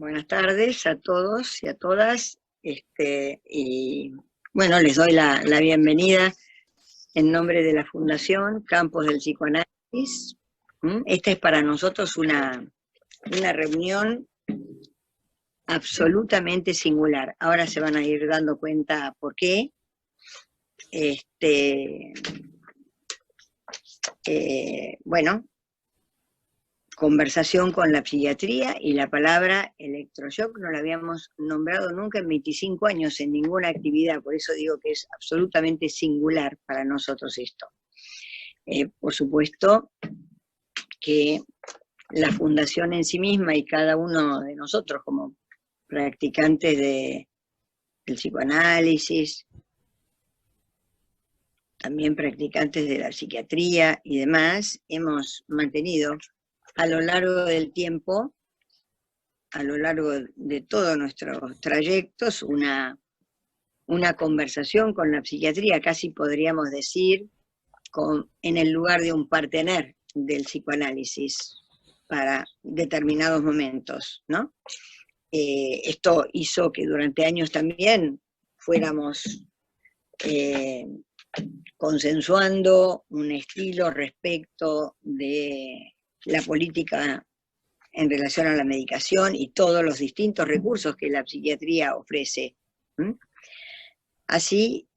Buenas tardes a todos y a todas. Y bueno, les doy la bienvenida en nombre de la Fundación Campos del Psicoanálisis. Esta es para nosotros una reunión absolutamente singular. Ahora se van a ir dando cuenta por qué. Bueno, conversación con la psiquiatría, y la palabra electroshock no la habíamos nombrado nunca en 25 años en ninguna actividad, por eso digo que es absolutamente singular para nosotros esto. Por supuesto que la fundación en sí misma y cada uno de nosotros como practicantes del psicoanálisis, también practicantes de la psiquiatría y demás, hemos mantenido a lo largo del tiempo, a lo largo de todos nuestros trayectos, una conversación con la psiquiatría, casi podríamos decir, en el lugar de un partener del psicoanálisis para determinados momentos, ¿no? Esto hizo que durante años también fuéramos consensuando un estilo respecto de la política en relación a la medicación y todos los distintos recursos que la psiquiatría ofrece. Así,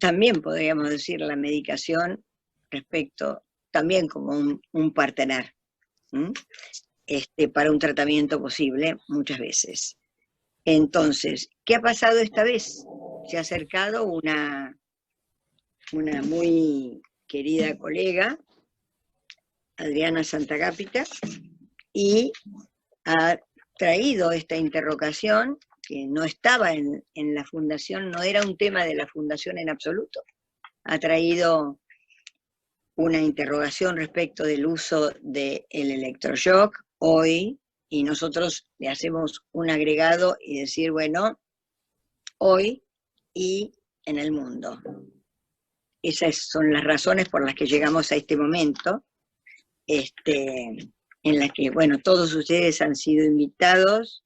también podríamos decir la medicación respecto, también como un partener, para un tratamiento posible muchas veces. Entonces, ¿qué ha pasado esta vez? Se ha acercado una muy querida colega, Adriana Santagapita, y ha traído esta interrogación que no estaba en la fundación, no era un tema de la fundación en absoluto. Ha traído una interrogación respecto del uso del electroshock hoy, y nosotros le hacemos un agregado y decir, bueno, hoy y en el mundo. Esas son las razones por las que llegamos a este momento, en la que, bueno, todos ustedes han sido invitados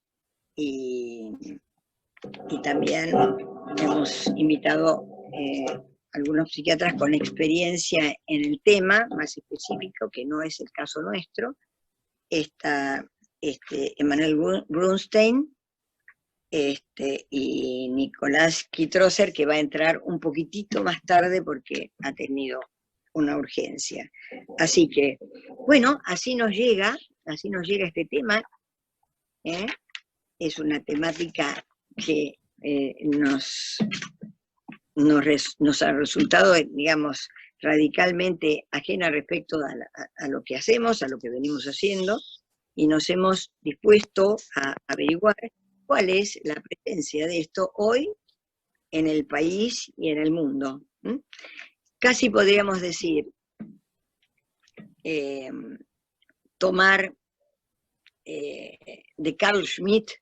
y también hemos invitado algunos psiquiatras con experiencia en el tema más específico, que no es el caso nuestro. Está Emanuel Brunstein y Nicolás Kitroser, que va a entrar un poquitito más tarde porque ha tenido una urgencia. Así que, bueno, así nos llega este tema. Es una temática que nos ha resultado, digamos, radicalmente ajena respecto a lo que hacemos, a lo que venimos haciendo, y nos hemos dispuesto a averiguar cuál es la presencia de esto hoy en el país y en el mundo. Casi podríamos decir, tomar de Carl Schmitt,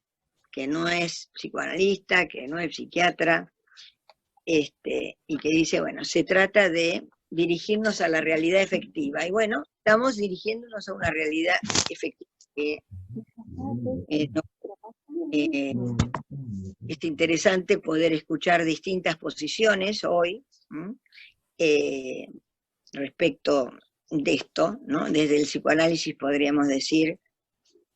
que no es psicoanalista, que no es psiquiatra, y que dice, bueno, se trata de dirigirnos a la realidad efectiva. Y bueno, estamos dirigiéndonos a una realidad efectiva. Es interesante poder escuchar distintas posiciones hoy respecto de esto, ¿no? Desde el psicoanálisis podríamos decir,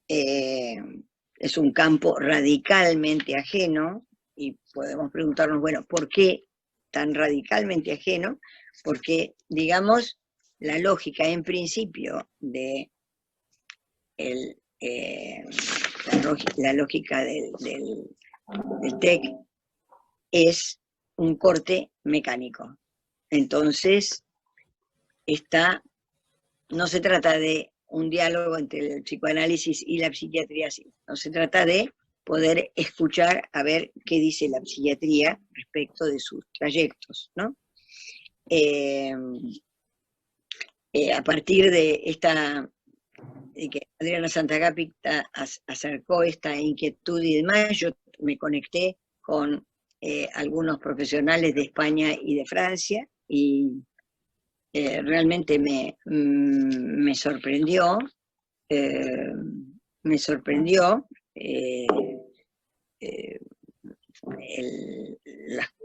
es un campo radicalmente ajeno, y podemos preguntarnos, bueno, ¿por qué tan radicalmente ajeno? Porque, digamos, la lógica en principio de la lógica del TEC es un corte mecánico. Entonces, no se trata de un diálogo entre el psicoanálisis y la psiquiatría, no se trata de poder escuchar a ver qué dice la psiquiatría respecto de sus trayectos, ¿no? A partir de que Adriana Santagapita acercó esta inquietud y demás, yo me conecté con algunos profesionales de España y de Francia, y realmente me sorprendió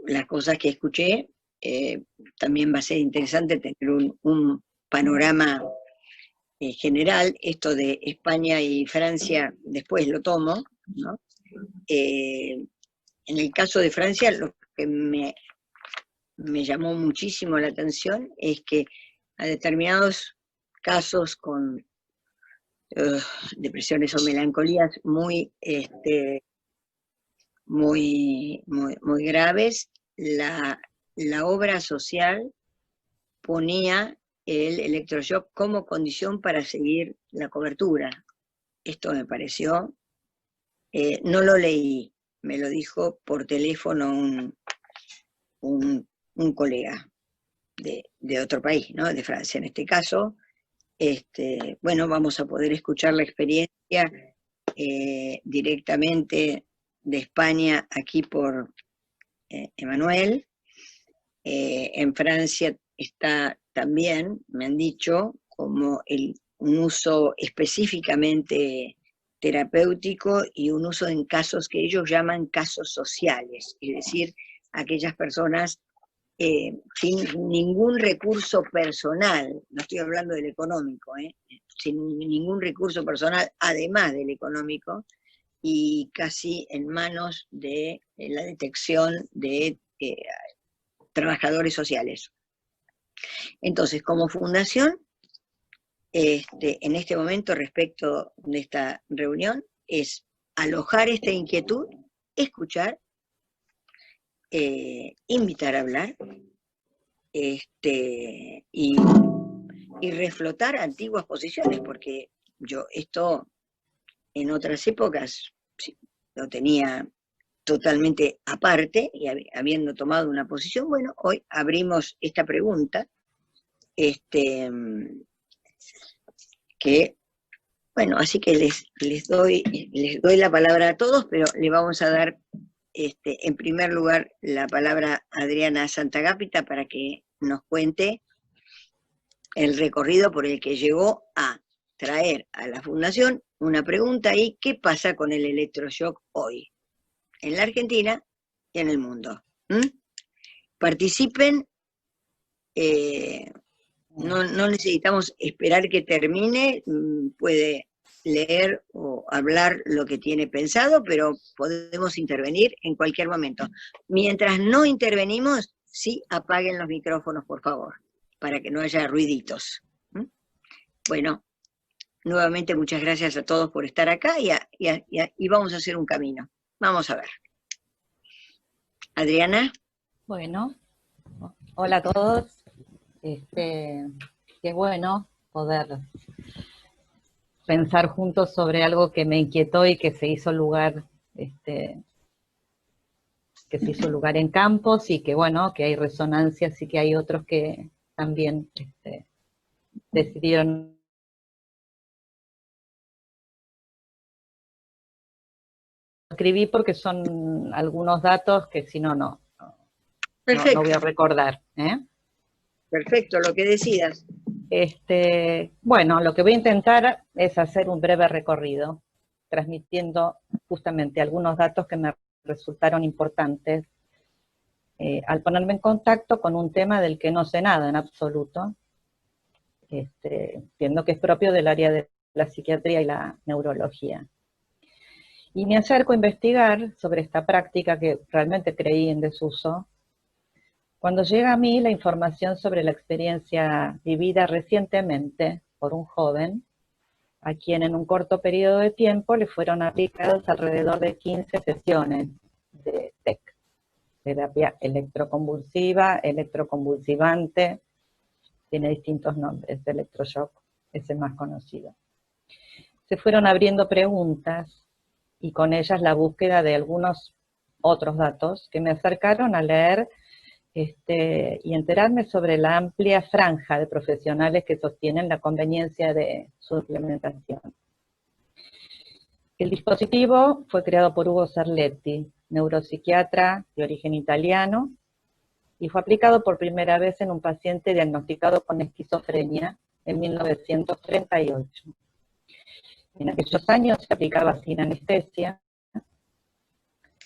las cosas que escuché, también va a ser interesante tener un panorama general. Esto de España y Francia después lo tomo, ¿no? En el caso de Francia, lo que me llamó muchísimo la atención es que a determinados casos con depresiones o melancolías muy graves, la obra social ponía el electroshock como condición para seguir la cobertura. Esto me pareció, no lo leí, me lo dijo por teléfono un colega de otro país, ¿no? De Francia en este caso. Bueno, vamos a poder escuchar la experiencia directamente de España aquí por Emanuel. En Francia está también, me han dicho, como un uso específicamente terapéutico y un uso en casos que ellos llaman casos sociales, es decir, aquellas personas sin ningún recurso personal, no estoy hablando del económico, sin ningún recurso personal además del económico, y casi en manos de la detección de trabajadores sociales. Entonces, como fundación, en este momento respecto de esta reunión, es alojar esta inquietud, escuchar, invitar a hablar, y reflotar antiguas posiciones, porque yo esto en otras épocas lo tenía totalmente aparte, y habiendo tomado una posición, bueno, hoy abrimos esta pregunta, que, bueno, así que les doy la palabra a todos, pero le vamos a dar, en primer lugar, la palabra a Adriana Santagapita para que nos cuente el recorrido por el que llegó a traer a la Fundación una pregunta ahí: ¿qué pasa con el electroshock hoy? En la Argentina y en el mundo. Participen, no necesitamos esperar que termine, puede leer o hablar lo que tiene pensado, pero podemos intervenir en cualquier momento. Mientras no intervenimos, sí apaguen los micrófonos, por favor, para que no haya ruiditos. Bueno, nuevamente muchas gracias a todos por estar acá y vamos a hacer un camino. Vamos a ver. Adriana. Bueno, hola a todos. Qué bueno poder pensar juntos sobre algo que me inquietó y que se hizo lugar, en campos, y que bueno, que hay resonancias y que hay otros que también decidieron escribí porque son algunos datos que si no voy a recordar. Perfecto, lo que decidas. Bueno, lo que voy a intentar es hacer un breve recorrido, transmitiendo justamente algunos datos que me resultaron importantes al ponerme en contacto con un tema del que no sé nada en absoluto, entiendo que es propio del área de la psiquiatría y la neurología. Y me acerco a investigar sobre esta práctica que realmente creí en desuso, cuando llega a mí la información sobre la experiencia vivida recientemente por un joven, a quien en un corto periodo de tiempo le fueron aplicadas alrededor de 15 sesiones de TEC, terapia electroconvulsiva, electroconvulsivante, tiene distintos nombres, de electroshock es el más conocido. Se fueron abriendo preguntas y con ellas la búsqueda de algunos otros datos que me acercaron a leer y enterarme sobre la amplia franja de profesionales que sostienen la conveniencia de su implementación. El dispositivo fue creado por Ugo Cerletti, neuropsiquiatra de origen italiano, y fue aplicado por primera vez en un paciente diagnosticado con esquizofrenia en 1938. En aquellos años se aplicaba sin anestesia.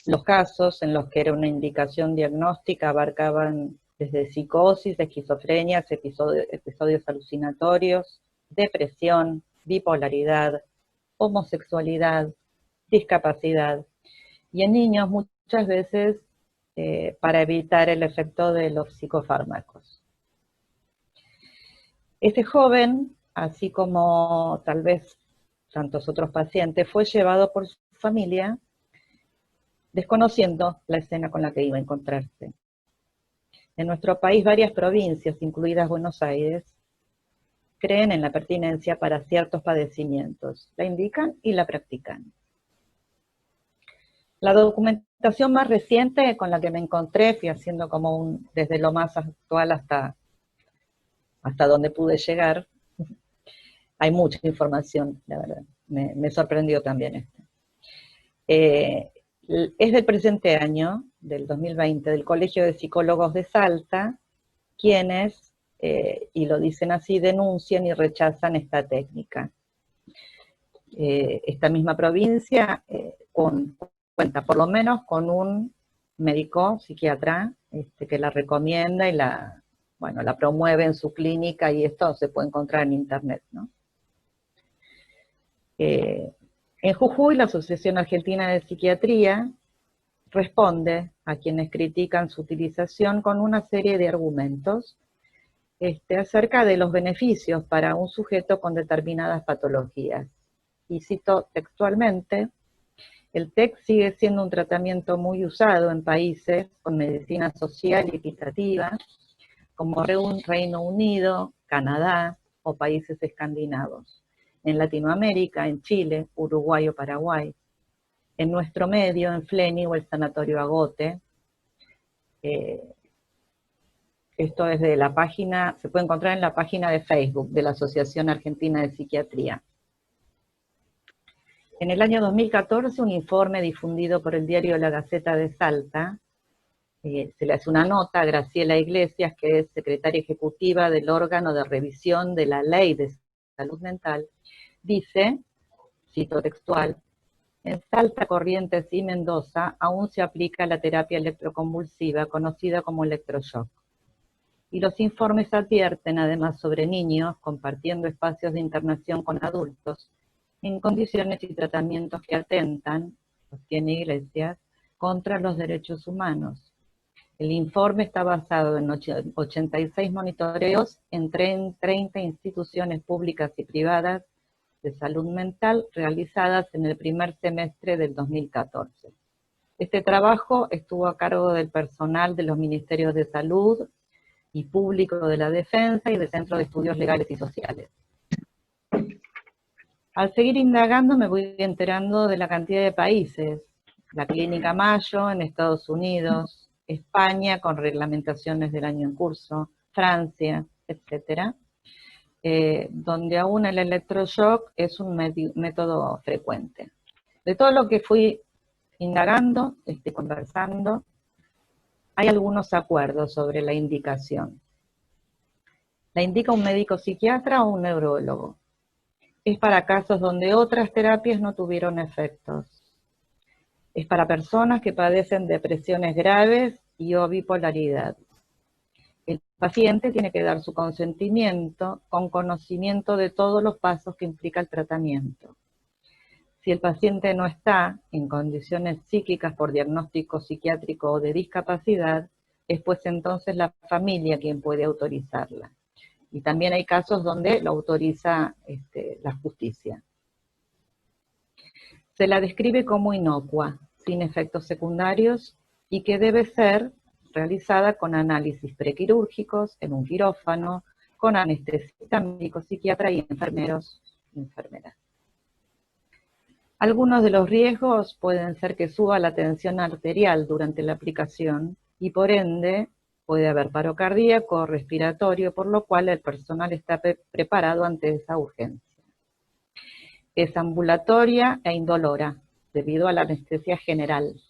Los casos en los que era una indicación diagnóstica abarcaban desde psicosis, esquizofrenias, episodios alucinatorios, depresión, bipolaridad, homosexualidad, discapacidad, y en niños muchas veces para evitar el efecto de los psicofármacos. Este joven, así como tal vez tantos otros pacientes, fue llevado por su familia desconociendo la escena con la que iba a encontrarse. En nuestro país, varias provincias, incluidas Buenos Aires, creen en la pertinencia para ciertos padecimientos, la indican y la practican. La documentación más reciente con la que me encontré, fui haciendo como desde lo más actual hasta donde pude llegar, hay mucha información, la verdad, me sorprendió también esto. Es del presente año, del 2020, del Colegio de Psicólogos de Salta, quienes, y lo dicen así, denuncian y rechazan esta técnica. Esta misma provincia cuenta por lo menos con un médico psiquiatra que la recomienda y la promueve en su clínica, y esto se puede encontrar en internet, ¿no? En Jujuy, la Asociación Argentina de Psiquiatría responde a quienes critican su utilización con una serie de argumentos acerca de los beneficios para un sujeto con determinadas patologías. Y cito textualmente: el TEC sigue siendo un tratamiento muy usado en países con medicina social y equitativa, como Reino Unido, Canadá o países escandinavos. En Latinoamérica, en Chile, Uruguay o Paraguay. En nuestro medio, en Fleni o el Sanatorio Agote. Esto es de la página, se puede encontrar en la página de Facebook de la Asociación Argentina de Psiquiatría. En el año 2014, un informe difundido por el diario La Gaceta de Salta, se le hace una nota a Graciela Iglesias, que es secretaria ejecutiva del órgano de revisión de la Ley de Salud Mental, dice, cito textual: en Salta, Corrientes y Mendoza aún se aplica la terapia electroconvulsiva conocida como electroshock. Y los informes advierten además sobre niños compartiendo espacios de internación con adultos en condiciones y tratamientos que atentan, sostiene Iglesias, contra los derechos humanos. El informe está basado en 86 monitoreos en 30 instituciones públicas y privadas de salud mental realizadas en el primer semestre del 2014. Este trabajo estuvo a cargo del personal de los Ministerios de Salud y Público de la Defensa y del Centro de Estudios Legales y Sociales. Al seguir indagando me voy enterando de la cantidad de países: la Clínica Mayo en Estados Unidos, España con reglamentaciones del año en curso, Francia, etcétera, donde aún el electroshock es un método frecuente. De todo lo que fui indagando, conversando, hay algunos acuerdos sobre la indicación. ¿La indica un médico psiquiatra o un neurólogo? Es para casos donde otras terapias no tuvieron efectos. Es para personas que padecen depresiones graves y o bipolaridad. El paciente tiene que dar su consentimiento con conocimiento de todos los pasos que implica el tratamiento. Si el paciente no está en condiciones psíquicas por diagnóstico psiquiátrico o de discapacidad, es pues entonces la familia quien puede autorizarla. Y también hay casos donde lo autoriza la justicia. Se la describe como inocua, sin efectos secundarios, y que debe ser realizada con análisis prequirúrgicos en un quirófano, con anestesista, médico, psiquiatra y enfermeros y enfermeras. Algunos de los riesgos pueden ser que suba la tensión arterial durante la aplicación y por ende puede haber paro cardíaco o respiratorio, por lo cual el personal está preparado ante esa urgencia. Es ambulatoria e indolora debido a la anestesia general.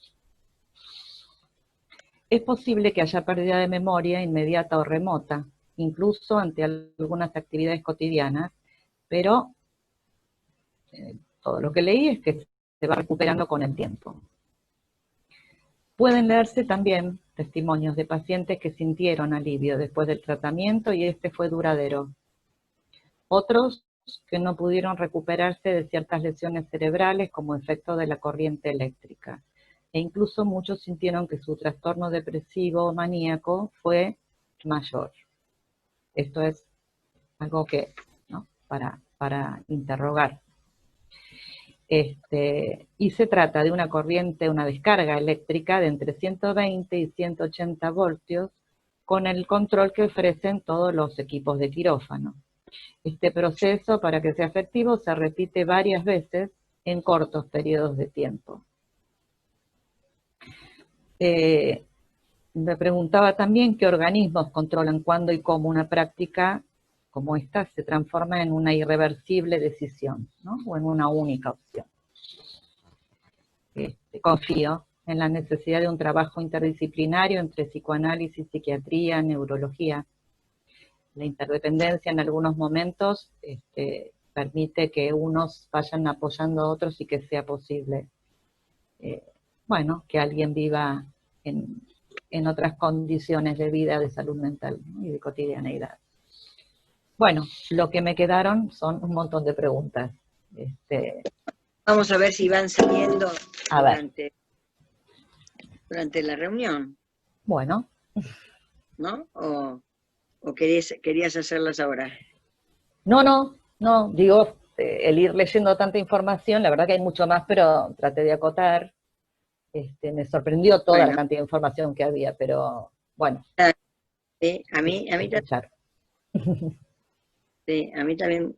Es posible que haya pérdida de memoria inmediata o remota, incluso ante algunas actividades cotidianas, pero todo lo que leí es que se va recuperando con el tiempo. Pueden leerse también testimonios de pacientes que sintieron alivio después del tratamiento y este fue duradero. Otros que no pudieron recuperarse de ciertas lesiones cerebrales como efecto de la corriente eléctrica. E incluso muchos sintieron que su trastorno depresivo o maníaco fue mayor. Esto es algo que, ¿no?, para interrogar. Y se trata de una corriente, una descarga eléctrica de entre 120 y 180 voltios con el control que ofrecen todos los equipos de quirófano. Este proceso, para que sea efectivo, se repite varias veces en cortos periodos de tiempo. Me preguntaba también qué organismos controlan cuándo y cómo una práctica como esta se transforma en una irreversible decisión, ¿no?, o en una única opción. Confío en la necesidad de un trabajo interdisciplinario entre psicoanálisis, psiquiatría, neurología. La interdependencia en algunos momentos permite que unos vayan apoyando a otros y que sea posible, bueno, que alguien viva en otras condiciones de vida, de salud mental, ¿no?, y de cotidianeidad. Bueno, lo que me quedaron son un montón de preguntas. Vamos a ver si van saliendo durante la reunión. Bueno. ¿No? ¿O querías hacerlas ahora? No, digo, el ir leyendo tanta información, la verdad que hay mucho más, pero traté de acotar. Me sorprendió toda la cantidad de información que había, pero bueno. Sí, a mí también, sí, a mí también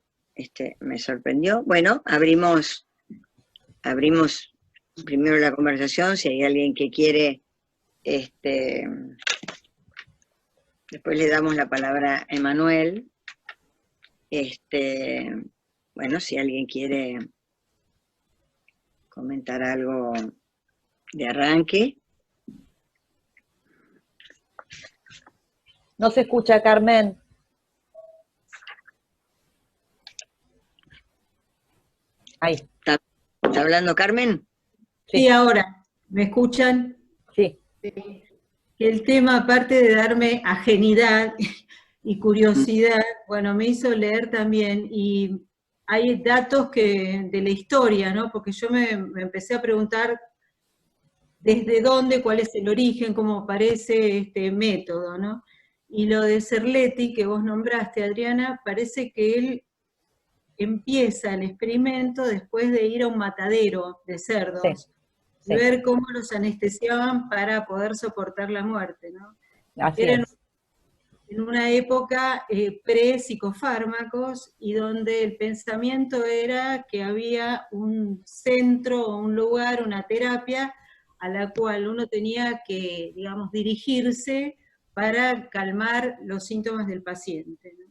me sorprendió. Bueno, abrimos primero la conversación, si hay alguien que quiere, después le damos la palabra a Emanuel. Bueno, si alguien quiere comentar algo de arranque. No se escucha, Carmen. Ahí. ¿Está hablando Carmen? Sí, ahora. ¿Me escuchan? Sí. El tema, aparte de darme ajenidad y curiosidad, bueno, me hizo leer también, y hay datos de la historia, ¿no? Porque yo me empecé a preguntar desde dónde, cuál es el origen, cómo aparece este método, ¿no? Y lo de Cerletti, que vos nombraste, Adriana, parece que él empieza el experimento después de ir a un matadero de cerdos, y ver cómo los anestesiaban para poder soportar la muerte, ¿no? Era en una época pre-psicofármacos, y donde el pensamiento era que había un centro o un lugar, una terapia, a la cual uno tenía que, digamos, dirigirse para calmar los síntomas del paciente, ¿no?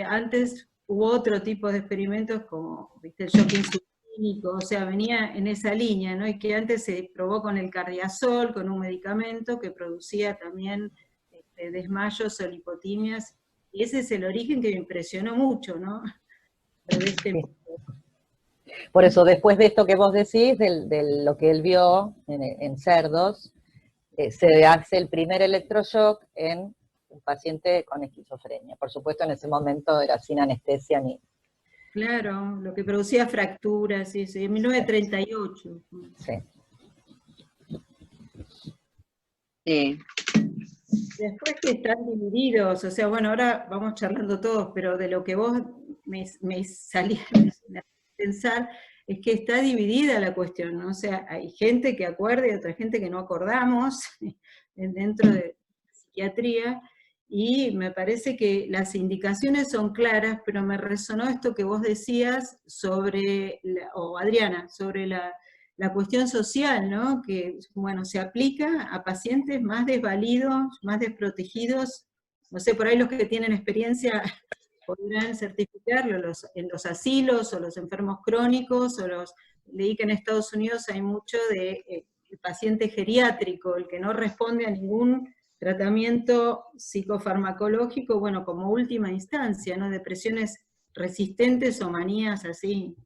Antes hubo otro tipo de experimentos como, ¿viste?, el shock insulínico, o sea, venía en esa línea, ¿no? Y que antes se probó con el cardiazol, con un medicamento que producía también desmayos o lipotimias, y ese es el origen que me impresionó mucho, ¿no? Por eso, después de esto que vos decís, de lo que él vio en cerdos, se hace el primer electroshock en un paciente con esquizofrenia. Por supuesto, en ese momento era sin anestesia ni... Claro, lo que producía fracturas, sí, en 1938. Sí. Después que están divididos, o sea, bueno, ahora vamos charlando todos, pero de lo que vos me salía a pensar, es que está dividida la cuestión, ¿no? O sea, hay gente que acuerda y otra gente que no acordamos dentro de la psiquiatría, y me parece que las indicaciones son claras, pero me resonó esto que vos decías sobre, o Adriana, sobre la cuestión social, ¿no? Que, bueno, se aplica a pacientes más desvalidos, más desprotegidos. No sé, por ahí los que tienen experiencia podrán certificarlo, en los asilos, o los enfermos crónicos, leí que en Estados Unidos hay mucho de el paciente geriátrico, el que no responde a ningún tratamiento psicofarmacológico, bueno, como última instancia, ¿no? Depresiones resistentes o manías así,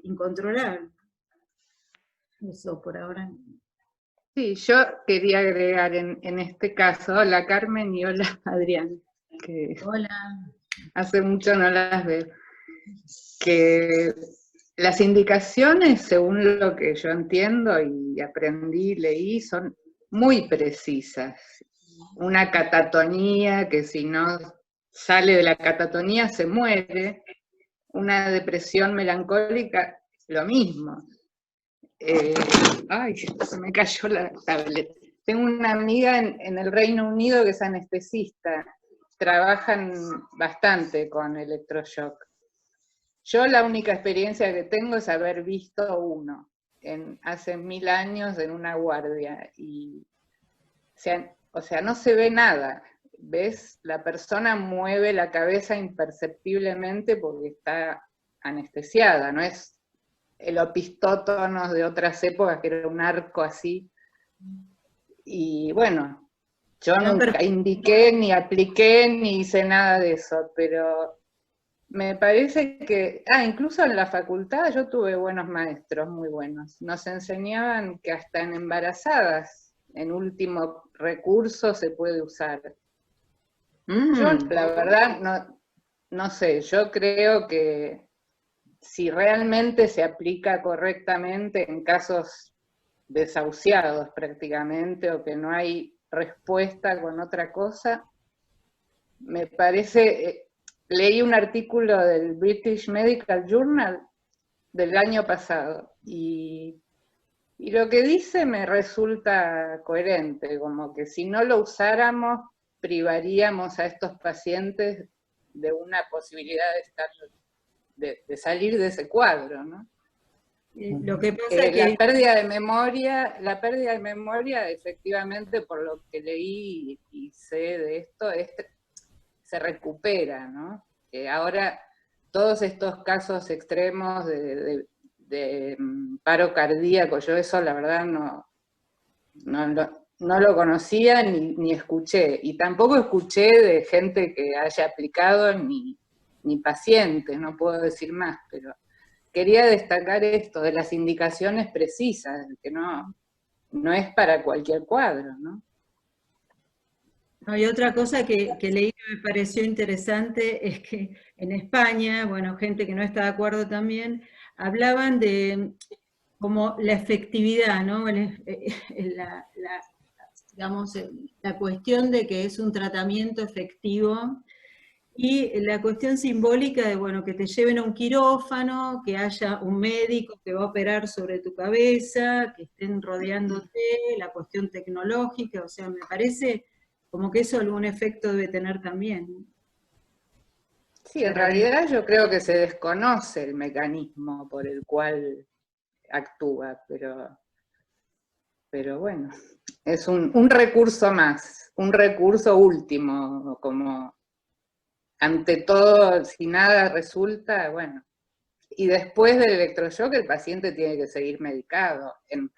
incontrolable. Eso por ahora. Sí, yo quería agregar en este caso, hola Carmen y hola Adrián, que Hola. hace mucho no las veo, que las indicaciones, según lo que yo entiendo y aprendí, leí, son muy precisas. Una catatonía, que si no sale de la catatonía se muere. Una depresión melancólica, lo mismo. Ay, se me cayó la tablet. Tengo una amiga en el Reino Unido que es anestesista. Trabajan bastante con electroshock. Yo la única experiencia que tengo es haber visto uno hace 1000 años en una guardia. Y, o sea, no se ve nada. ¿Ves? La persona mueve la cabeza imperceptiblemente porque está anestesiada, no es el opistótonos de otras épocas, que era un arco así. Y bueno, yo nunca indiqué, ni apliqué, ni hice nada de eso, pero me parece que, incluso en la facultad yo tuve buenos maestros, muy buenos. Nos enseñaban que hasta en embarazadas, en último recurso, se puede usar. Yo, la verdad, no sé, yo creo que si realmente se aplica correctamente en casos desahuciados prácticamente, o que no hay respuesta con otra cosa, me parece, leí un artículo del British Medical Journal del año pasado, y lo que dice me resulta coherente, como que si no lo usáramos, privaríamos a estos pacientes de una posibilidad de salir de ese cuadro, ¿no? Lo que pasa es que la pérdida de memoria, efectivamente, por lo que leí y sé de esto, se recupera, ¿no? Ahora, todos estos casos extremos de paro cardíaco, yo eso la verdad no lo conocía ni escuché, y tampoco escuché de gente que haya aplicado ni pacientes, no puedo decir más, pero quería destacar esto de las indicaciones precisas, que no es para cualquier cuadro, ¿no? Hay otra cosa que leí que me pareció interesante, es que en España, bueno, gente que no está de acuerdo también, hablaban de como la efectividad, ¿no? Digamos, la cuestión de que es un tratamiento efectivo, y la cuestión simbólica de, bueno, que te lleven a un quirófano, que haya un médico que va a operar sobre tu cabeza, que estén rodeándote, la cuestión tecnológica, o sea, me parece como que eso algún efecto debe tener también. Sí, en realidad yo creo que se desconoce el mecanismo por el cual actúa, pero bueno, es un recurso más, un recurso último, como ante todo, si nada resulta, bueno. Y después del electroshock el paciente tiene que seguir medicado en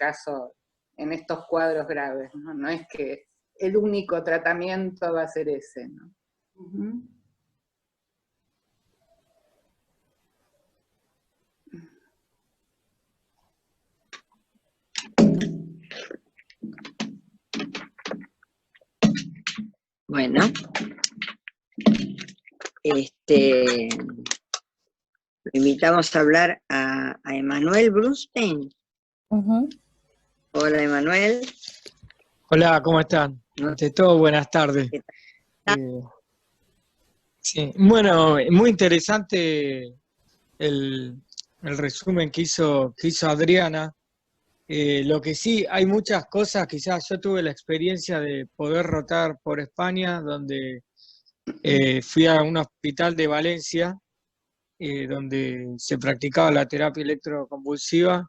estos cuadros graves, ¿no? No es que el único tratamiento va a ser ese, ¿no? Uh-huh. Bueno, lo invitamos a hablar a Emanuel Brunstein. Hola, Emanuel. Hola, ¿cómo están? Ante todo, buenas tardes. Sí, bueno, muy interesante el resumen que hizo Adriana. Lo que sí, hay muchas cosas, quizás yo tuve la experiencia de poder rotar por España, donde fui a un hospital de Valencia, donde se practicaba la terapia electroconvulsiva.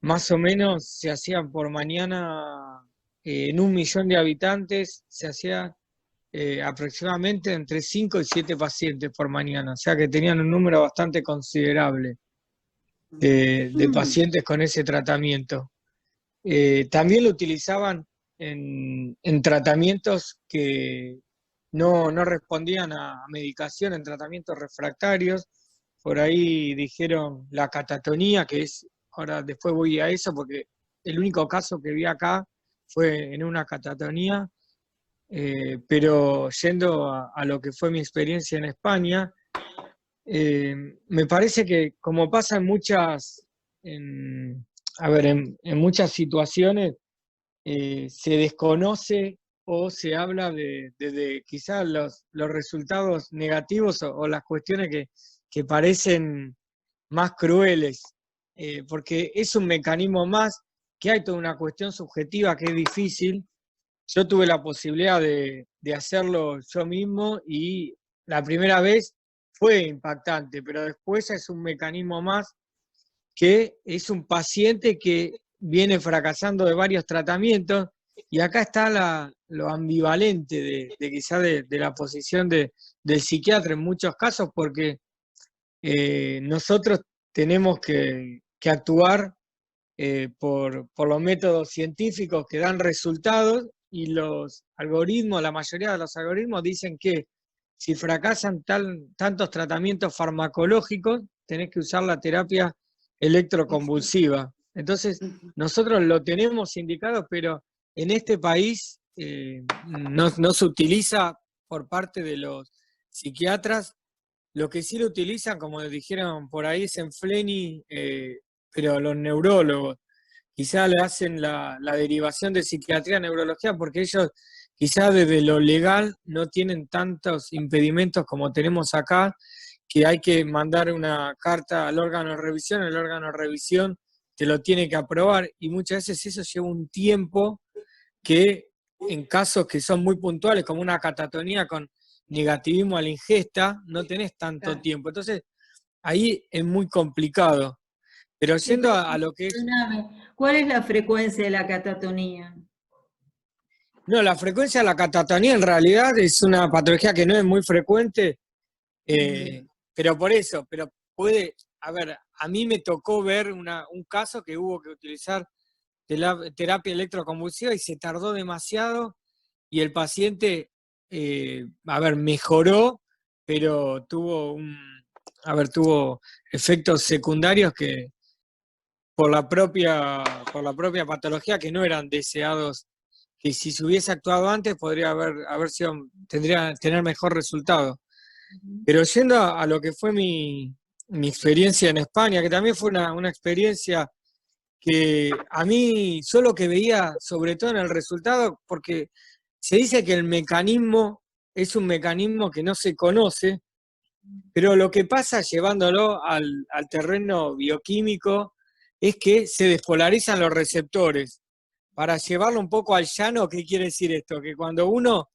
Más o menos se hacían por mañana, en 1 millón de habitantes, se hacía aproximadamente entre 5 y 7 pacientes por mañana, o sea que tenían un número bastante considerable de pacientes con ese tratamiento. También lo utilizaban en tratamientos que no respondían a medicación, en tratamientos refractarios, por ahí dijeron la catatonía, que es, ahora después voy a eso, porque el único caso que vi acá fue en una catatonía, pero yendo a lo que fue mi experiencia en España, me parece que como pasa en en muchas situaciones, se desconoce o se habla de quizás los resultados negativos o las cuestiones que parecen más crueles, porque es un mecanismo más, que hay toda una cuestión subjetiva que es difícil. Yo tuve la posibilidad de hacerlo yo mismo y la primera vez fue impactante, pero después es un mecanismo más que es un paciente que viene fracasando de varios tratamientos, y acá está lo ambivalente de quizá de la posición del psiquiatra en muchos casos, porque nosotros tenemos que actuar por los métodos científicos que dan resultados, y los algoritmos, la mayoría de los algoritmos dicen que si fracasan tantos tratamientos farmacológicos, tenés que usar la terapia electroconvulsiva. Entonces, nosotros lo tenemos indicado, pero en este país no se utiliza por parte de los psiquiatras. Lo que sí lo utilizan, como dijeron por ahí, es Enfleni, pero los neurólogos. Quizá le hacen la derivación de psiquiatría a neurología porque ellos quizá desde lo legal no tienen tantos impedimentos como tenemos acá, que hay que mandar una carta al órgano de revisión, el órgano de revisión te lo tiene que aprobar, y muchas veces eso lleva un tiempo que en casos que son muy puntuales, como una catatonía con negativismo a la ingesta, no tenés tanto tiempo. Entonces, ahí es muy complicado. Pero yendo a lo que es... ¿Cuál es la frecuencia de la catatonía? No, la frecuencia de la catatonía en realidad es una patología que no es muy frecuente, pero por eso, pero puede, a ver, a mí me tocó ver un caso que hubo que utilizar terapia electroconvulsiva y se tardó demasiado, y el paciente, mejoró, pero tuvo efectos secundarios que por la propia patología que no eran deseados, que si se hubiese actuado antes podría tener mejor resultado. Pero yendo a lo que fue mi experiencia en España, que también fue una experiencia que a mí solo que veía, sobre todo en el resultado, porque se dice que el mecanismo es un mecanismo que no se conoce, pero lo que pasa llevándolo al terreno bioquímico es que se despolarizan los receptores. Para llevarlo un poco al llano, ¿qué quiere decir esto? Que cuando uno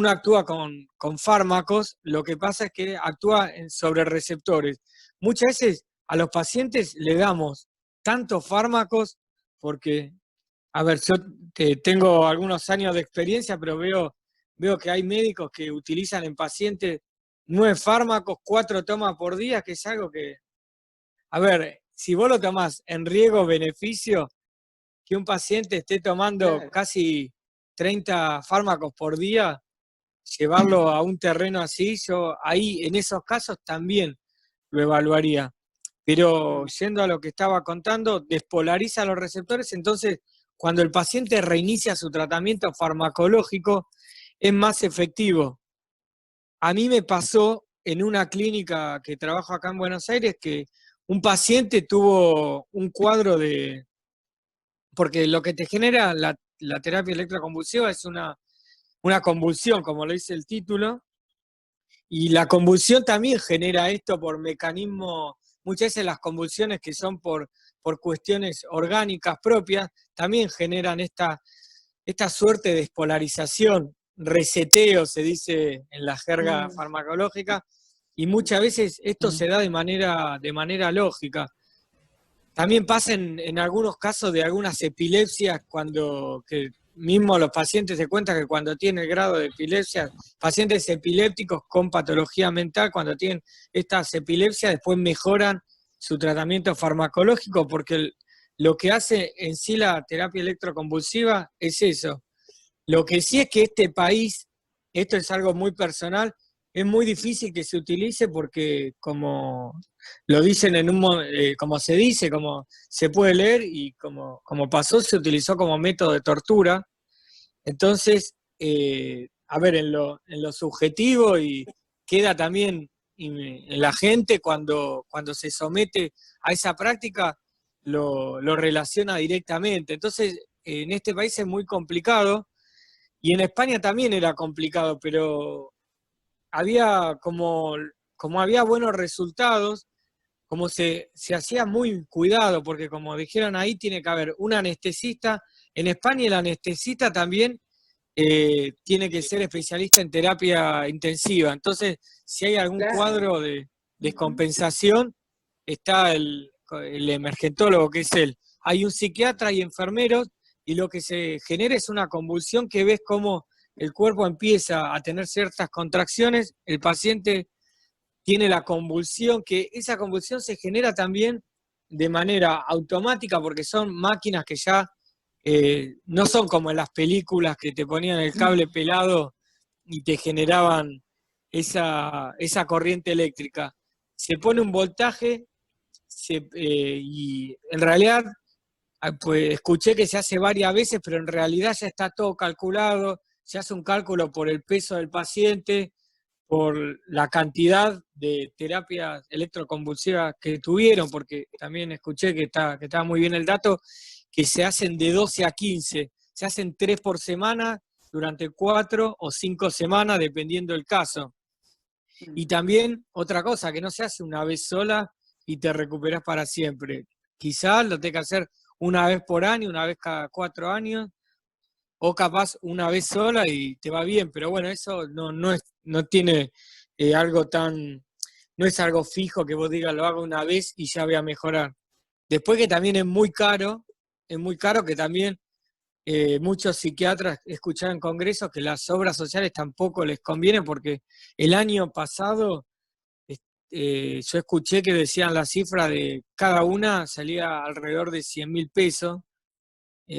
actúa con fármacos, lo que pasa es que actúa sobre receptores. Muchas veces a los pacientes le damos tantos fármacos porque, a ver, yo tengo algunos años de experiencia, pero veo que hay médicos que utilizan en pacientes 9 fármacos, 4 tomas por día, que es algo que, a ver, si vos lo tomás en riesgo-beneficio, que un paciente esté tomando casi 30 fármacos por día, llevarlo a un terreno así, yo ahí en esos casos también lo evaluaría. Pero yendo a lo que estaba contando, despolariza los receptores, entonces cuando el paciente reinicia su tratamiento farmacológico es más efectivo. A mí me pasó en una clínica que trabajo acá en Buenos Aires que un paciente tuvo un cuadro porque lo que te genera la terapia electroconvulsiva es una convulsión, como lo dice el título, y la convulsión también genera esto por mecanismo, muchas veces las convulsiones que son por cuestiones orgánicas propias, también generan esta suerte de despolarización, reseteo se dice en la jerga farmacológica, y muchas veces esto se da de manera lógica. También pasa en algunos casos de algunas epilepsias, que mismo los pacientes se cuentan que cuando tienen el grado de epilepsia, pacientes epilépticos con patología mental, cuando tienen estas epilepsias, después mejoran su tratamiento farmacológico, porque lo que hace en sí la terapia electroconvulsiva es eso. Lo que sí es que este país, esto es algo muy personal, es muy difícil que se utilice porque como lo dicen como se dice, como se puede leer y como pasó, se utilizó como método de tortura. Entonces, a ver, en lo subjetivo y queda también en la gente cuando se somete a esa práctica, lo relaciona directamente. Entonces, en este país es muy complicado y en España también era complicado, pero había como había buenos resultados, como se hacía muy cuidado, porque como dijeron ahí, tiene que haber un anestesista. En España el anestesista también tiene que ser especialista en terapia intensiva. Entonces, si hay algún Claro. cuadro de descompensación, está el emergentólogo, que es él. Hay un psiquiatra y enfermeros, y lo que se genera es una convulsión que ves cómo el cuerpo empieza a tener ciertas contracciones, el paciente tiene la convulsión, que esa convulsión se genera también de manera automática porque son máquinas que ya no son como en las películas que te ponían el cable pelado y te generaban esa corriente eléctrica. Se pone un voltaje y en realidad pues escuché que se hace varias veces, pero en realidad ya está todo calculado, se hace un cálculo por el peso del paciente, por la cantidad de terapias electroconvulsivas que tuvieron, porque también escuché que estaba muy bien el dato, que se hacen de 12 a 15, se hacen 3 por semana durante 4 o 5 semanas, dependiendo del caso. Y también otra cosa, que no se hace una vez sola y te recuperas para siempre. Quizás lo tengas que hacer una vez por año, una vez cada 4 años, o capaz una vez sola y te va bien, pero bueno, eso no tiene algo no es algo fijo que vos digas lo hago una vez y ya voy a mejorar. Después que también es muy caro que también muchos psiquiatras escucharon en congresos que las obras sociales tampoco les convienen porque el año pasado yo escuché que decían la cifra de cada una salía alrededor de 100.000 pesos.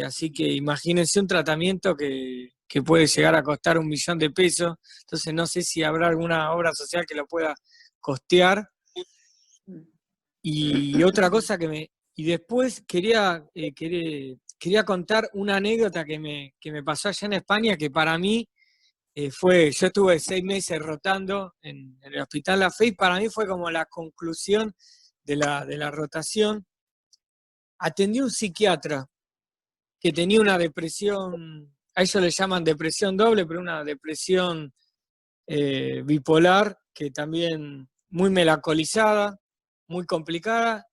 Así que imagínense un tratamiento que puede llegar a costar 1.000.000 de pesos. Entonces no sé si habrá alguna obra social que lo pueda costear. Y otra cosa y después quería contar una anécdota que me pasó allá en España, que para mí yo estuve 6 meses rotando en el Hospital La Fe, y para mí fue como la conclusión de la rotación. Atendí a un psiquiatra que tenía una depresión, a ellos le llaman depresión doble, pero una depresión bipolar, que también muy melancolizada, muy complicada,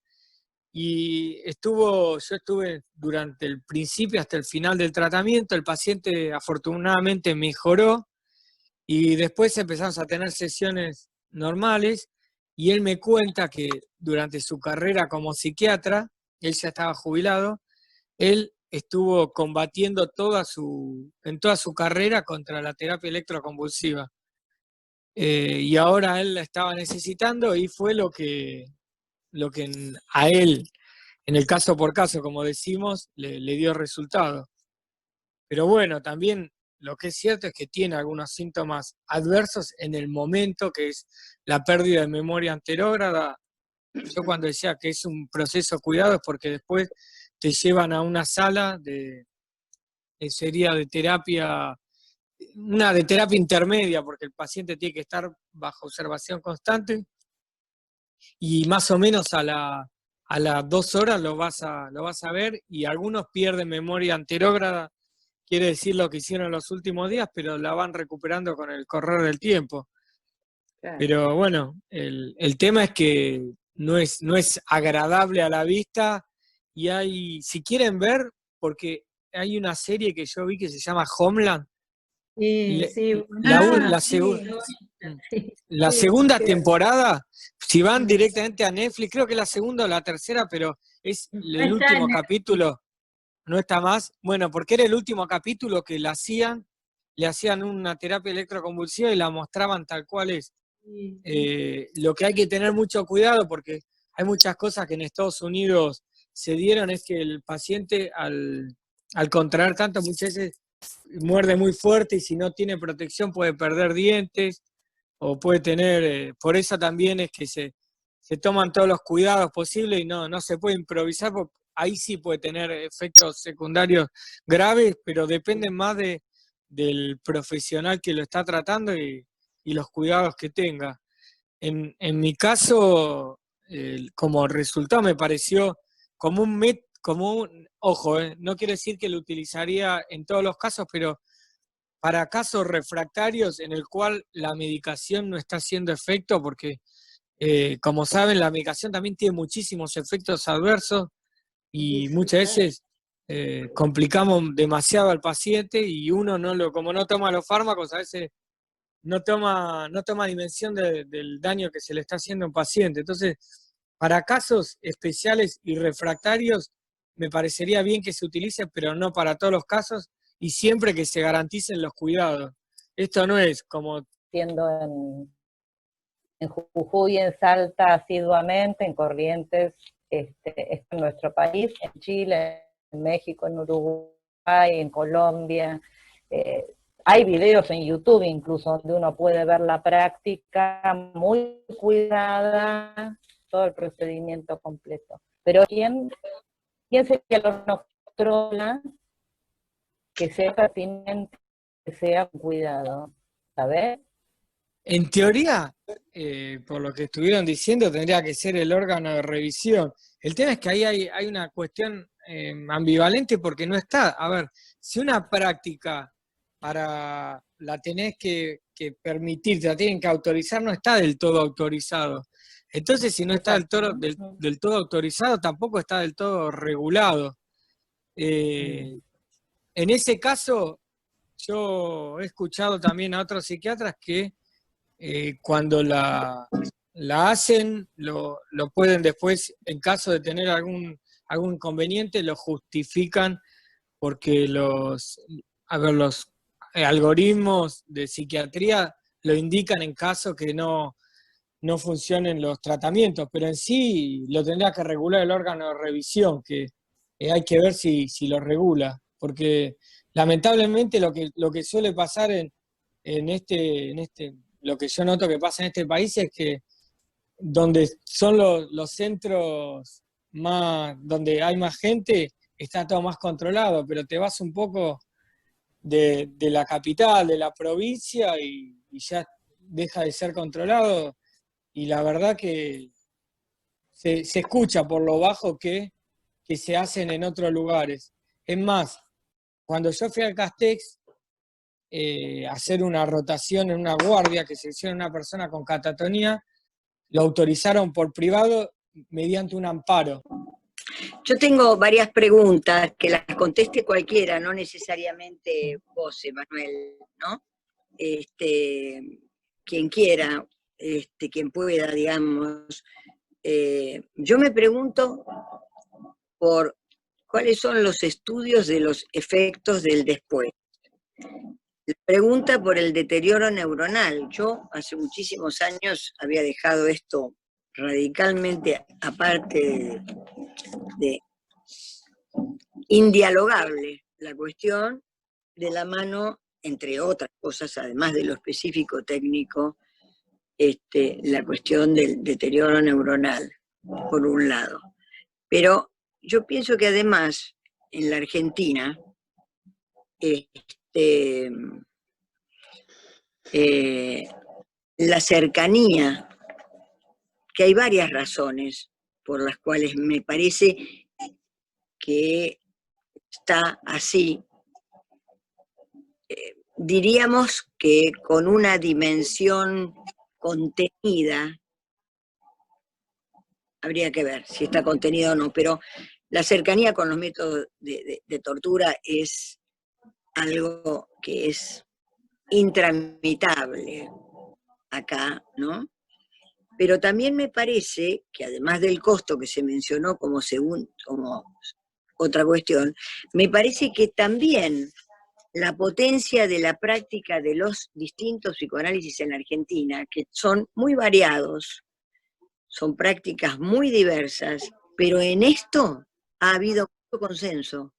y yo estuve durante el principio hasta el final del tratamiento. El paciente afortunadamente mejoró, y después empezamos a tener sesiones normales, y él me cuenta que durante su carrera como psiquiatra, él ya estaba jubilado, él estuvo combatiendo en toda su carrera contra la terapia electroconvulsiva. Y ahora él la estaba necesitando, y fue lo que a él, en el caso por caso, como decimos, le dio resultado. Pero bueno, también lo que es cierto es que tiene algunos síntomas adversos en el momento, que es la pérdida de memoria anterógrada. Yo cuando decía que es un proceso cuidado es porque después te llevan a una sala sería de terapia, una de terapia intermedia, porque el paciente tiene que estar bajo observación constante, y más o menos a las 2 horas lo vas a ver, y algunos pierden memoria anterógrada, quiere decir lo que hicieron los últimos días, pero la van recuperando con el correr del tiempo. Claro. Pero bueno, el tema es que no es agradable a la vista, y si quieren ver, porque hay una serie que yo vi que se llama Homeland. Sí, sí, La segunda temporada, si van directamente a Netflix, creo que la segunda o la tercera, pero es el último capítulo, no está más. Bueno, porque era el último capítulo que le hacían una terapia electroconvulsiva y la mostraban tal cual es. Lo que hay que tener mucho cuidado, porque hay muchas cosas que en Estados Unidos se dieron, es que el paciente al contraer tanto muchas veces muerde muy fuerte, y si no tiene protección puede perder dientes, o puede tener, por eso también es que se toman todos los cuidados posibles y no se puede improvisar, porque ahí sí puede tener efectos secundarios graves, pero depende más del profesional que lo está tratando y los cuidados que tenga. En mi caso, como resultado me pareció como ojo, no quiere decir que lo utilizaría en todos los casos, pero para casos refractarios en el cual la medicación no está haciendo efecto, porque como saben, la medicación también tiene muchísimos efectos adversos y muchas veces complicamos demasiado al paciente y uno como no toma los fármacos, a veces no toma dimensión del daño que se le está haciendo a un paciente. Entonces, para casos especiales y refractarios, me parecería bien que se utilice, pero no para todos los casos y siempre que se garanticen los cuidados. Esto no es como... Siendo en Jujuy, en Salta, asiduamente, en Corrientes, en nuestro país, en Chile, en México, en Uruguay, en Colombia. Hay videos en YouTube incluso donde uno puede ver la práctica muy cuidada, todo el procedimiento completo. Pero ¿quién sería lo controla que sea pertinente, que sea cuidado? ¿Sabes? En teoría, por lo que estuvieron diciendo, tendría que ser el órgano de revisión. El tema es que ahí hay una cuestión ambivalente porque no está. A ver, si una práctica la tenés que permitir, te la tienen que autorizar, no está del todo autorizado. Entonces, si no está del todo autorizado, tampoco está del todo regulado. En ese caso, yo he escuchado también a otros psiquiatras que cuando la hacen, lo pueden después, en caso de tener algún inconveniente, lo justifican porque los algoritmos de psiquiatría lo indican en caso que no funcionen los tratamientos, pero en sí lo tendrá que regular el órgano de revisión, que hay que ver si lo regula, porque lamentablemente lo que suele pasar en lo que yo noto que pasa en este país es que donde son los centros donde hay más gente, está todo más controlado, pero te vas un poco de la capital, de la provincia y ya deja de ser controlado, y la verdad que se escucha por lo bajo que se hacen en otros lugares. Es más, cuando yo fui al Castex, hacer una rotación en una guardia que se hiciera una persona con catatonía, lo autorizaron por privado mediante un amparo. Yo tengo varias preguntas que las conteste cualquiera, no necesariamente vos, Emanuel, ¿no? Quien quiera, quien pueda, digamos. Yo me pregunto por cuáles son los estudios de los efectos del después. La pregunta por el deterioro neuronal. Yo hace muchísimos años había dejado esto radicalmente aparte de indialogable, la cuestión de la mano, entre otras cosas, además de lo específico técnico, la cuestión del deterioro neuronal, por un lado. Pero yo pienso que además, en la Argentina, la cercanía, que hay varias razones por las cuales me parece que está así, diríamos que con una dimensión contenida, habría que ver si está contenido o no, pero la cercanía con los métodos de tortura es algo que es intramitable acá, ¿no? Pero también me parece que además del costo que se mencionó como otra cuestión, me parece que también la potencia de la práctica de los distintos psicoanálisis en Argentina, que son muy variados, son prácticas muy diversas, pero en esto ha habido mucho consenso.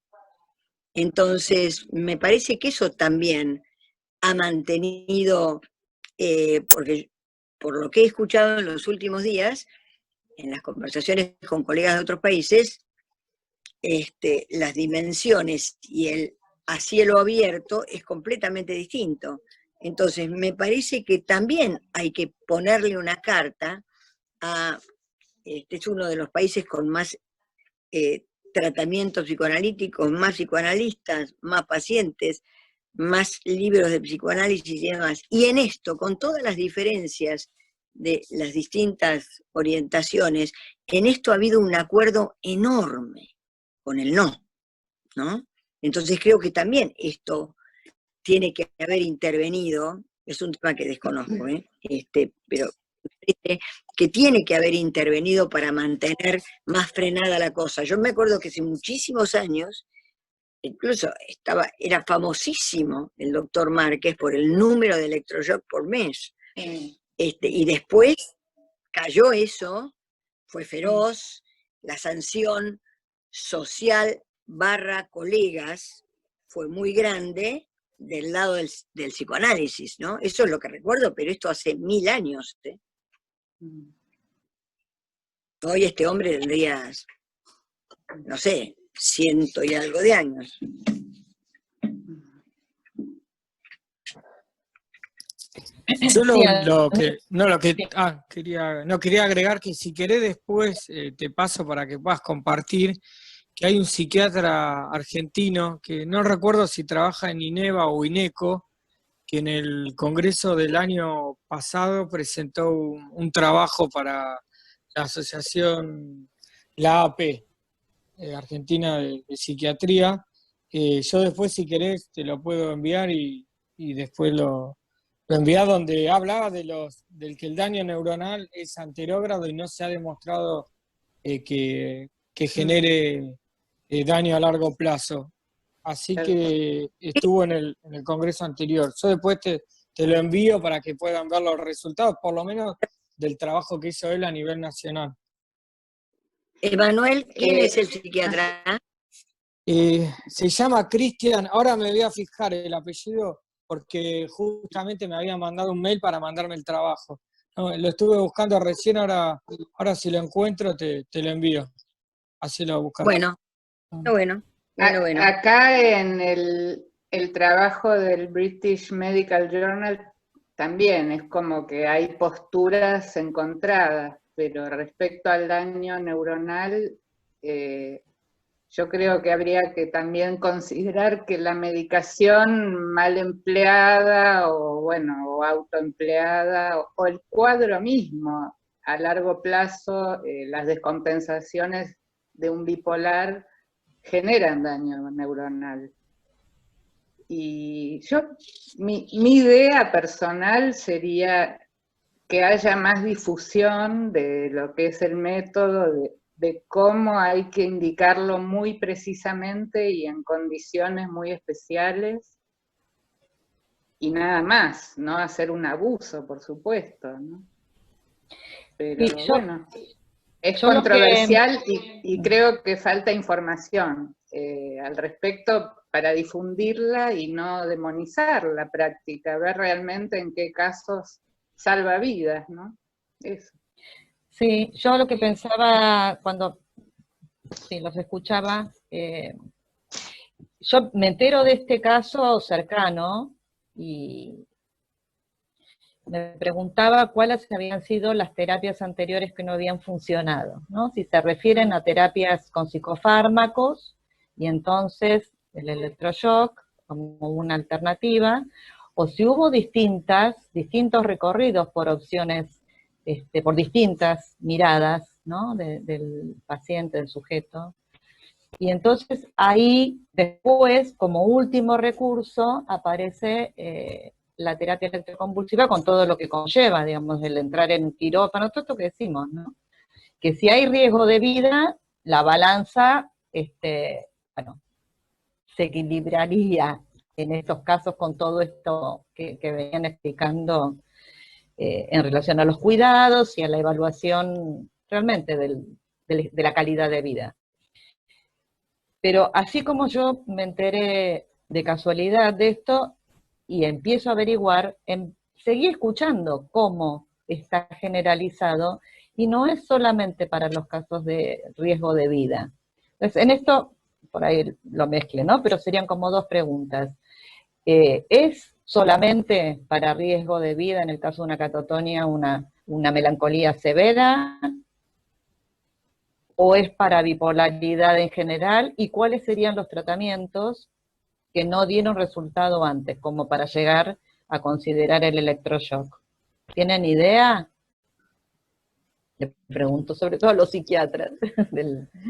Entonces, me parece que eso también ha mantenido, porque por lo que he escuchado en los últimos días, en las conversaciones con colegas de otros países, las dimensiones y el a cielo abierto es completamente distinto. Entonces, me parece que también hay que ponerle una carta a, este es uno de los países con más tratamientos psicoanalíticos, más psicoanalistas, más pacientes, más libros de psicoanálisis y demás. Y en esto, con todas las diferencias de las distintas orientaciones, en esto ha habido un acuerdo enorme con el no, ¿no? Entonces creo que también esto tiene que haber intervenido, es un tema que desconozco, pero que tiene que haber intervenido para mantener más frenada la cosa. Yo me acuerdo que hace muchísimos años, incluso era famosísimo el doctor Márquez por el número de electroshock por mes. Y después cayó eso, fue feroz, la sanción social / colegas fue muy grande del lado del psicoanálisis, ¿no? Eso es lo que recuerdo, pero esto hace 1000 años. Hoy este hombre tendría, no sé, 100 y algo de años. Yo quería agregar que si querés después te paso para que puedas compartir que hay un psiquiatra argentino que no recuerdo si trabaja en INEVA o INECO, que en el congreso del año pasado presentó un trabajo para la asociación, la AP, Argentina de Psiquiatría. Yo después, si querés, te lo puedo enviar y después lo enviás, donde hablaba del que el daño neuronal es anterógrado y no se ha demostrado que genere daño a largo plazo. Así que estuvo en el congreso anterior. Yo después te lo envío para que puedan ver los resultados, por lo menos del trabajo que hizo él a nivel nacional. Emanuel, ¿quién es el psiquiatra? Se llama Cristian, ahora me voy a fijar el apellido, porque justamente me había mandado un mail para mandarme el trabajo. No, lo estuve buscando recién, ahora si lo encuentro te lo envío. Así lo buscas. Bueno. Acá en el trabajo del British Medical Journal también es como que hay posturas encontradas, pero respecto al daño neuronal, yo creo que habría que también considerar que la medicación mal empleada o autoempleada o el cuadro mismo a largo plazo, las descompensaciones de un bipolar generan daño neuronal. Y mi idea personal sería que haya más difusión de lo que es el método, de cómo hay que indicarlo muy precisamente y en condiciones muy especiales, y nada más, no hacer un abuso, por supuesto, ¿no? Pero bueno, es controversial y creo que falta información al respecto para difundirla y no demonizar la práctica, ver realmente en qué casos salva vidas, ¿no? Eso. Sí, yo lo que pensaba cuando los escuchaba, yo me entero de este caso cercano y me preguntaba cuáles habían sido las terapias anteriores que no habían funcionado, ¿no? Si se refieren a terapias con psicofármacos y entonces el electroshock como una alternativa, o si hubo distintos recorridos por opciones, por distintas miradas, ¿no? Del paciente, del sujeto. Y entonces ahí después, como último recurso, aparece la terapia electroconvulsiva con todo lo que conlleva, digamos, el entrar en un quirófano, todo esto que decimos, ¿no? Que si hay riesgo de vida, la balanza, se equilibraría en estos casos con todo esto que venían explicando en relación a los cuidados y a la evaluación realmente de la calidad de vida. Pero así como yo me enteré de casualidad de esto y empiezo a averiguar, seguí escuchando cómo está generalizado y no es solamente para los casos de riesgo de vida. Entonces, en esto, por ahí lo mezcle, ¿no? Pero serían como dos preguntas. ¿Es solamente para riesgo de vida, en el caso de una catatonia, una melancolía severa? ¿O es para bipolaridad en general? ¿Y cuáles serían los tratamientos que no dieron resultado antes, como para llegar a considerar el electroshock? ¿Tienen idea? Le pregunto sobre todo a los psiquiatras.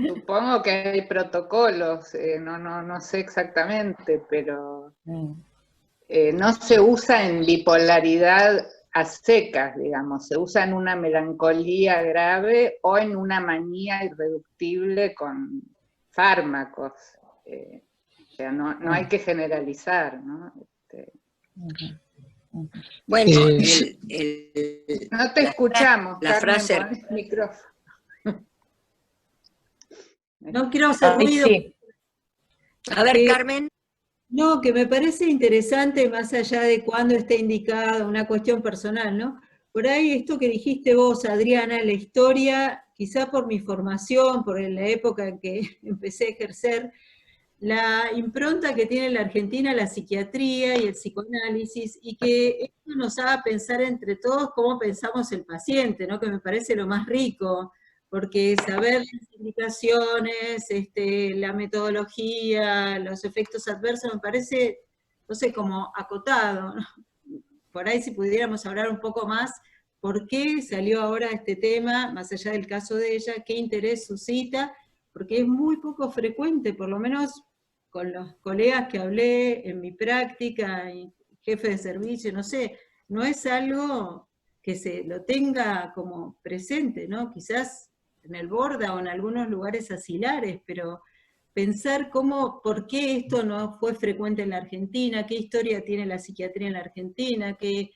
Supongo que hay protocolos, no sé exactamente, pero no se usa en bipolaridad a secas, digamos, se usa en una melancolía grave o en una manía irreductible con fármacos. O sea, no hay que generalizar, ¿no? Bueno, no te escuchamos, la Carmen, frase... pon el micrófono. No quiero hacer Ay, ruido. sí. A ver, Carmen. No, que me parece interesante, más allá de cuándo esté indicado, una cuestión personal, ¿no? Por ahí esto que dijiste vos, Adriana, la historia, quizá por mi formación, por la época en que empecé a ejercer, la impronta que tiene la Argentina la psiquiatría y el psicoanálisis, y que esto nos haga pensar entre todos cómo pensamos el paciente, ¿no? Que me parece lo más rico, porque saber las indicaciones, la metodología, los efectos adversos, me parece, no sé, como acotado, ¿no? Por ahí si pudiéramos hablar un poco más, ¿por qué salió ahora este tema, más allá del caso de ella, qué interés suscita? Porque es muy poco frecuente, por lo menos con los colegas que hablé en mi práctica, y jefe de servicio, no sé, no es algo que se lo tenga como presente, ¿no? Quizás en el Borda o en algunos lugares asilares, pero pensar por qué esto no fue frecuente en la Argentina, qué historia tiene la psiquiatría en la Argentina, qué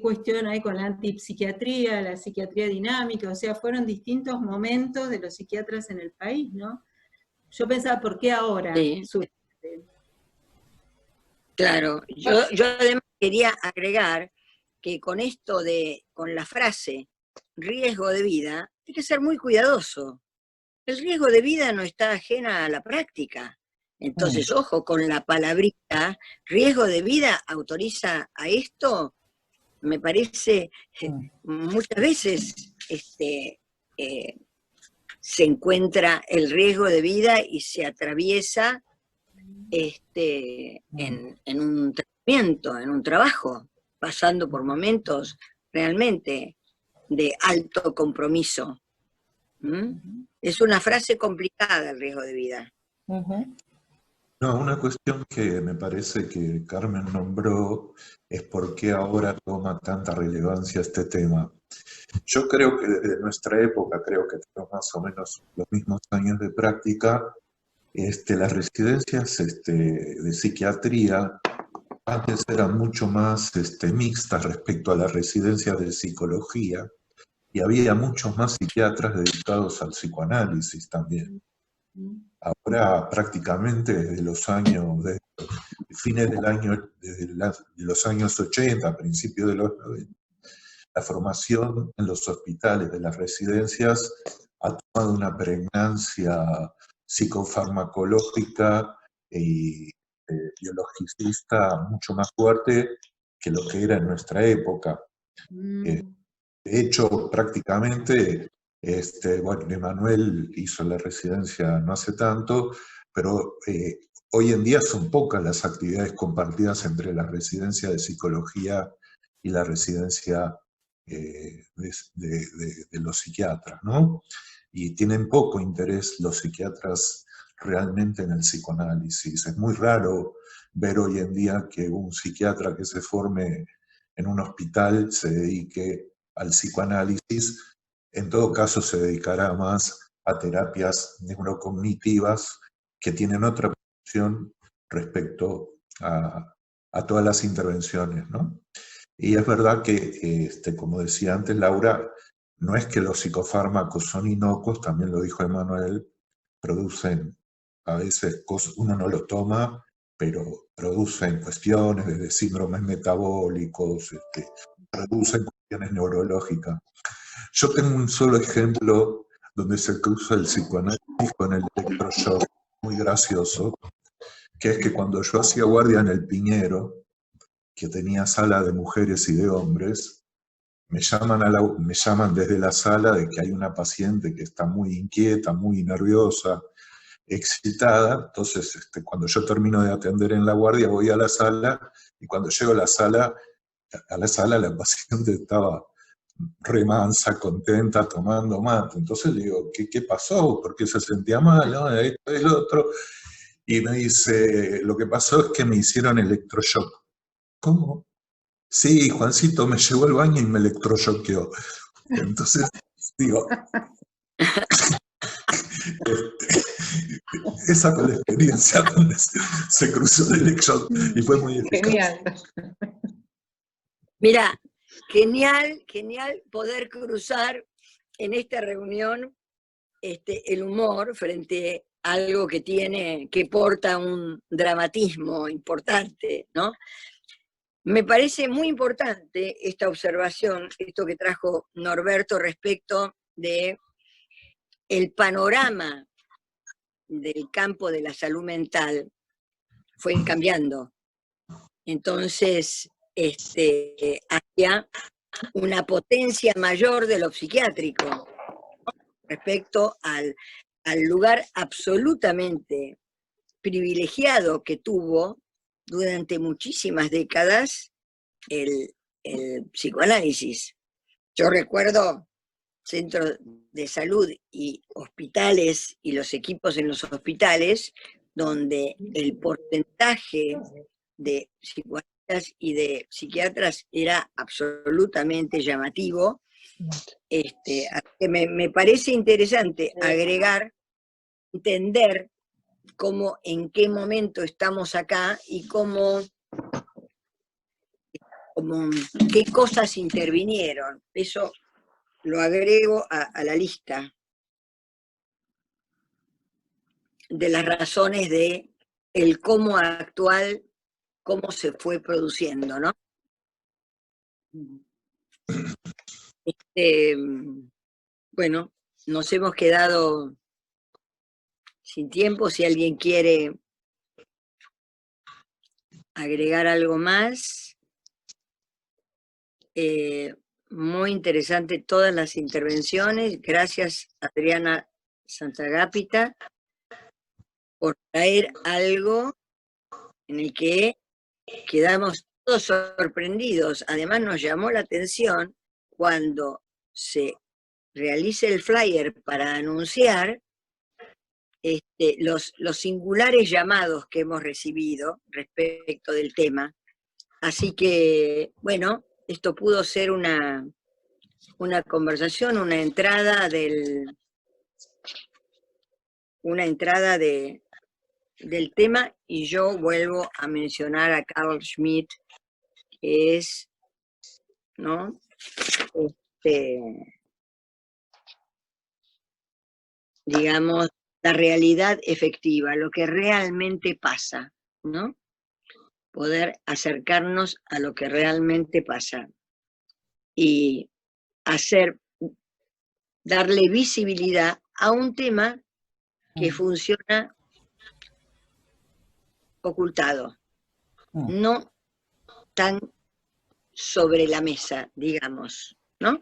cuestión hay con la antipsiquiatría, la psiquiatría dinámica, o sea, fueron distintos momentos de los psiquiatras en el país, ¿no? Yo pensaba, ¿por qué ahora? Sí. Claro, yo además quería agregar que con la frase riesgo de vida, hay que ser muy cuidadoso. El riesgo de vida no está ajena a la práctica. Entonces, ojo con la palabrita, riesgo de vida autoriza a esto, me parece, muchas veces se encuentra el riesgo de vida y se atraviesa en un tratamiento, en un trabajo, pasando por momentos realmente de alto compromiso. Es una frase complicada el riesgo de vida. No, una cuestión que me parece que Carmen nombró es por qué ahora toma tanta relevancia este tema. Yo creo que desde nuestra época, creo que tenemos más o menos los mismos años de práctica, las residencias de psiquiatría antes eran mucho más mixtas respecto a las residencias de psicología, y había muchos más psiquiatras dedicados al psicoanálisis también. Ahora prácticamente desde fines de los años 80, principios de los 90, la formación en los hospitales de las residencias ha tomado una pregnancia psicofarmacológica y biologicista mucho más fuerte que lo que era en nuestra época. De hecho, prácticamente, bueno, Emanuel hizo la residencia no hace tanto, pero hoy en día son pocas las actividades compartidas entre la residencia de psicología y la residencia de los psiquiatras, ¿no? Y tienen poco interés los psiquiatras realmente en el psicoanálisis. Es muy raro ver hoy en día que un psiquiatra que se forme en un hospital se dedique al psicoanálisis. En todo caso se dedicará más a terapias neurocognitivas que tienen otra función respecto a todas las intervenciones, ¿no? Y es verdad que, como decía antes Laura, no es que los psicofármacos son inocuos, también lo dijo Emanuel, producen a veces cosas, uno no lo toma, pero producen cuestiones desde síndromes metabólicos, producen cuestiones neurológicas. Yo tengo un solo ejemplo donde se cruza el psicoanálisis con el electroshock, muy gracioso, que es que cuando yo hacía guardia en el Piñero, que tenía sala de mujeres y de hombres, me llaman desde la sala de que hay una paciente que está muy inquieta, muy nerviosa, excitada. Entonces, cuando yo termino de atender en la guardia, voy a la sala, y cuando llego a la sala la paciente estaba remansa, contenta, tomando mate. Entonces le digo, ¿qué pasó? ¿Por qué se sentía mal? ¿No? Esto y lo otro. Y me dice, lo que pasó es que me hicieron electroshock. ¿Cómo? Sí, Juancito me llevó al baño y me electroshoqueó. Entonces, digo, esa fue la experiencia donde se cruzó el electroshock y fue muy eficaz. Genial. Mira, genial poder cruzar en esta reunión el humor frente a algo que porta un dramatismo importante, ¿no? Me parece muy importante esta observación, esto que trajo Norberto respecto de el panorama del campo de la salud mental fue cambiando. Entonces, hacia una potencia mayor de lo psiquiátrico, ¿no? Respecto al lugar absolutamente privilegiado que tuvo durante muchísimas décadas el psicoanálisis. Yo recuerdo centros de salud y hospitales y los equipos en los hospitales donde el porcentaje de psicoanalistas y de psiquiatras era absolutamente llamativo. Que me parece interesante agregar, entender cómo, en qué momento estamos acá y qué cosas intervinieron. Eso lo agrego a la lista de las razones de el cómo actual, cómo se fue produciendo, ¿no? Bueno, nos hemos quedado sin tiempo. Si alguien quiere agregar algo más. Muy interesante todas las intervenciones. Gracias, Adriana Santagapita, por traer algo en el que quedamos todos sorprendidos. Además, nos llamó la atención cuando se realice el flyer para anunciar los singulares llamados que hemos recibido respecto del tema. Así que, bueno, esto pudo ser una conversación, una entrada del tema, y yo vuelvo a mencionar a Carl Schmitt, que es, ¿no? Digamos, la realidad efectiva, lo que realmente pasa, ¿no? Poder acercarnos a lo que realmente pasa y darle visibilidad a un tema que funciona ocultado, no tan sobre la mesa, digamos, ¿no?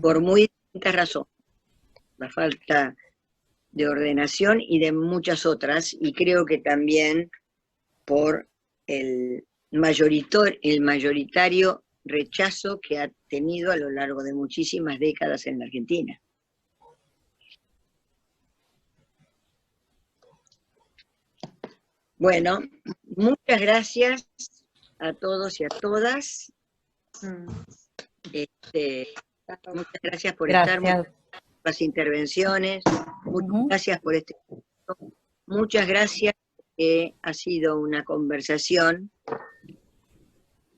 Por muy distintas razones. La falta de ordenación y de muchas otras, y creo que también por el mayoritario rechazo que ha tenido a lo largo de muchísimas décadas en la Argentina. Bueno, muchas gracias a todos y a todas. Muchas gracias por estar, muchas las intervenciones, muchas gracias por este punto. Muchas gracias, ha sido una conversación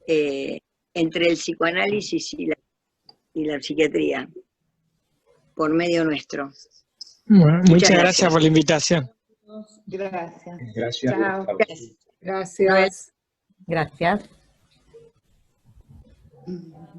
entre el psicoanálisis y la psiquiatría, por medio nuestro. Bueno, muchas gracias por la invitación. Gracias. Gracias. Chao. Gracias. Gracias. Chao.